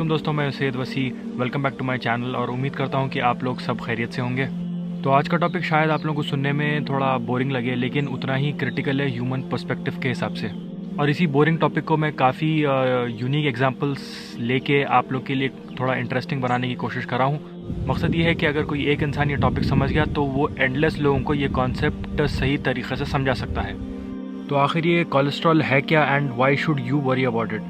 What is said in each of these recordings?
वालेकुम दोस्तों, मैं Syed Wasi. Welcome back to my channel और उम्मीद करता हूँ कि आप लोग सब खैरियत से होंगे। तो आज का टॉपिक शायद आप लोगों को सुनने में थोड़ा बोरिंग लगे, लेकिन उतना ही क्रिटिकल है ह्यूमन पर्सपेक्टिव के हिसाब से। और इसी बोरिंग टॉपिक को मैं काफ़ी यूनिक एग्जांपल्स लेके आप लोग के लिए थोड़ा इंटरेस्टिंग बनाने की कोशिश कर रहा हूँ। मकसद ये है कि अगर कोई एक इंसान ये टॉपिक समझ गया तो वो एंडलेस लोगों को ये कॉन्सेप्ट सही तरीके से समझा सकता है। तो आखिर ये कोलेस्ट्रॉल है क्या and why should you worry about it.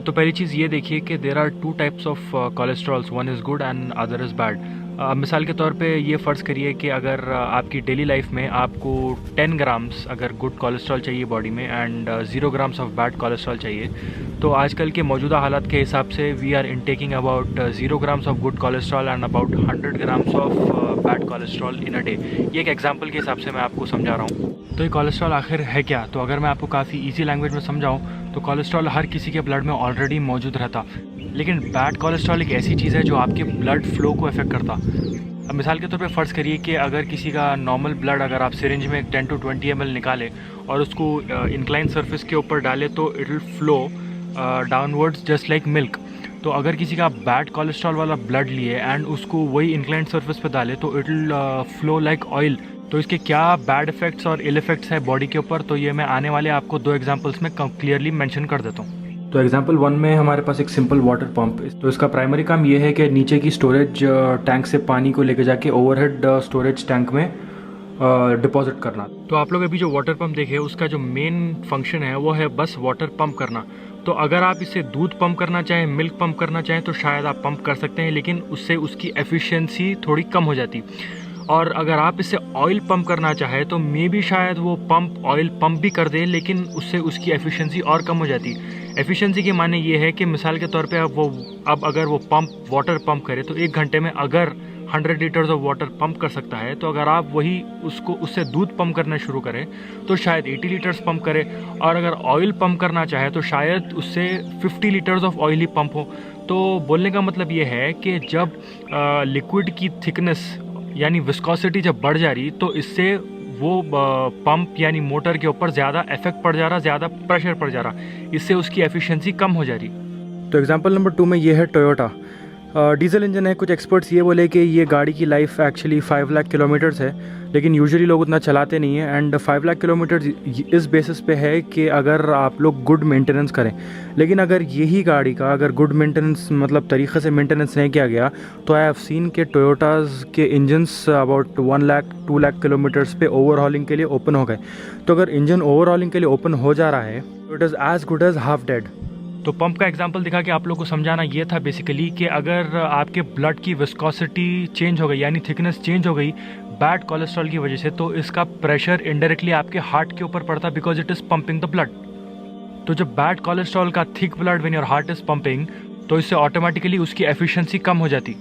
तो पहली चीज़ ये देखिए कि there are two types of cholesterols, one is good and other is bad. मिसाल के तौर पे ये फ़र्ज़ करिए कि अगर आपकी डेली लाइफ में आपको 10 ग्राम्स अगर गुड कोलेस्ट्रॉल चाहिए बॉडी में and 0 grams of bad cholesterol चाहिए, तो आजकल के मौजूदा हालात के हिसाब से we are intaking about 0 grams of good cholesterol and about 100 grams of bad cholesterol in a day. ये एक एग्जांपल के हिसाब से मैं आपको समझा रहा हूँ। तो ये कोलेस्ट्रॉल आखिर है क्या? तो अगर मैं आपको काफ़ी इजी लैंग्वेज में समझाऊँ तो कोलेस्ट्रॉल हर किसी के ब्लड में ऑलरेडी मौजूद रहता, लेकिन बैड कोलेस्ट्रॉल एक ऐसी चीज़ है जो आपके ब्लड फ्लो को अफेक्ट करता। अब मिसाल के तौर पे फ़र्ज़ करिए कि अगर किसी का नॉर्मल ब्लड अगर आप सिरिंज में 10 to 20 ml निकालें और उसको इंक्लाइन सरफेस के ऊपर डालें तो it will flow downwards just like milk. तो अगर किसी का बैड कोलेस्ट्रॉल वाला ब्लड लिए एंड उसको वही इंक्लाइन सरफेस पे डाले तो it will flow like oil. तो इसके क्या बैड इफ़ेक्ट्स और इल इफ़ेक्ट्स है बॉडी के ऊपर, तो ये मैं आने वाले आपको 2 एग्जांपल्स में क्लियरली मेंशन कर देता हूँ। तो एग्जांपल 1 में हमारे पास एक सिंपल वाटर पंप। तो इसका प्राइमरी काम ये है कि नीचे की स्टोरेज टैंक से पानी को लेके जाके ओवरहेड स्टोरेज टैंक में डिपॉजिट करना। तो आप लोग अभी जो वाटर पंप देखे उसका जो मेन फंक्शन है वो है बस वाटर पंप करना। तो अगर आप इसे दूध पंप करना चाहें, मिल्क पंप करना चाहें तो शायद आप पंप कर सकते हैं, लेकिन उससे उसकी एफिशिएंसी थोड़ी कम हो जाती। और अगर आप इसे ऑयल पंप करना चाहें तो मे बी शायद वो पंप ऑयल पंप भी कर दे, लेकिन उससे उसकी एफिशिएंसी और कम हो जाती। एफिशिएंसी के माने ये है कि मिसाल के तौर पे अब अगर वो पंप वाटर पंप करे तो 1 घंटे में अगर 100 लीटर्स ऑफ वाटर पंप कर सकता है, तो अगर आप वही उससे दूध पंप करना शुरू करें तो शायद 80 लीटर्स पंप करे। और अगर ऑयल पंप करना चाहे तो शायद उससे 50 litres of oil he pump हो। तो बोलने का मतलब ये है कि जब लिक्विड की थिकनेस यानी विस्कोसिटी जब बढ़ जा रही तो इससे वो पंप यानी मोटर के ऊपर ज़्यादा इफेक्ट पड़ जा रहा, ज़्यादा प्रेशर पड़ जा रहा, इससे उसकी एफिशिएंसी कम हो जा रही। तो एग्जांपल नंबर 2 में ये है टोयोटा। डीजल इंजन है। कुछ एक्सपर्ट्स ये बोले कि ये गाड़ी की लाइफ एक्चुअली 5 लाख किलोमीटर्स है, लेकिन यूजुअली लोग उतना चलाते नहीं हैं। एंड 5 लाख किलोमीटर्स इस बेसिस पे है कि अगर आप लोग गुड मेंटेनेंस करें। लेकिन अगर यही गाड़ी का अगर गुड मेंटेनेंस मतलब तरीक़े से मेंटेनेंस नहीं किया गया तो आई हैव सीन के टोयोटाज़ के engines about 1 lakh 2 lakh kilometres पे ओवरहॉलिंग के लिए ओपन हो गए। तो अगर इंजन ओवरहॉलिंग के लिए ओपन हो जा रहा है तो it is as good as half dead. तो पंप का एग्जांपल दिखा के आप लोग को समझाना ये था बेसिकली कि अगर आपके ब्लड की विस्कोसिटी चेंज हो गई यानी थिकनेस चेंज हो गई बैड कोलेस्ट्रॉल की वजह से, तो इसका प्रेशर इनडायरेक्टली आपके हार्ट के ऊपर पड़ता because it is pumping the blood. तो जब बैड कोलेस्ट्रॉल का thick blood when your heart is pumping तो इससे ऑटोमेटिकली उसकी एफिशिएंसी कम हो जाती।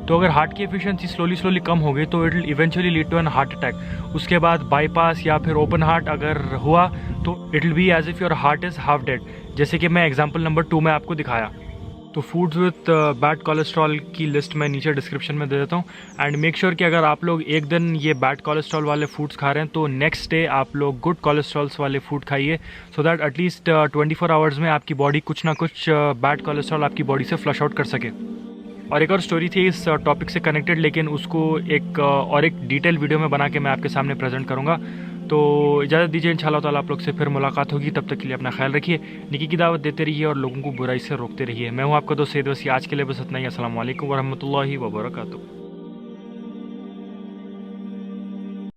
तो अगर हार्ट की एफिशिएंसी स्लोली कम हो गई तो it will eventually lead to an heart attack. उसके बाद बाईपास या फिर ओपन हार्ट अगर हुआ तो it will be as if your heart is half dead, जैसे कि मैं एग्जांपल नंबर 2 में आपको दिखाया। तो फूड्स विथ बैड कोलेस्ट्रॉल की लिस्ट मैं नीचे डिस्क्रिप्शन में दे देता हूँ। एंड मेक श्योर कि अगर आप लोग एक दिन ये बैड कोलेस्ट्रॉल वाले फूड्स खा रहे हैं तो नेक्स्ट डे आप लोग गुड कोलेस्ट्रॉल्स वाले फूड खाइए, सो दैट एटलीस्ट 24 आवर्स में आपकी बॉडी कुछ ना कुछ बैड कोलेस्ट्रॉल आपकी बॉडी से फ्लश आउट कर सके। और एक और स्टोरी थी इस टॉपिक से कनेक्टेड, लेकिन उसको एक डिटेल वीडियो में बना के मैं आपके सामने प्रेजेंट करूँगा। तो इजाज़त दीजिए, इंशाल्लाह ताला आप लोग से फिर मुलाकात होगी। तब तक के लिए अपना ख्याल रखिए, नेकी की दावत देते रहिए और लोगों को बुराई से रोकते रहिए। मैं हूँ आपका दोस्त सैयद वसी। आज के लिए बस इतना ही। अस्सलाम वालेकुम वरहमतुल्लाहि वबरकातुहू।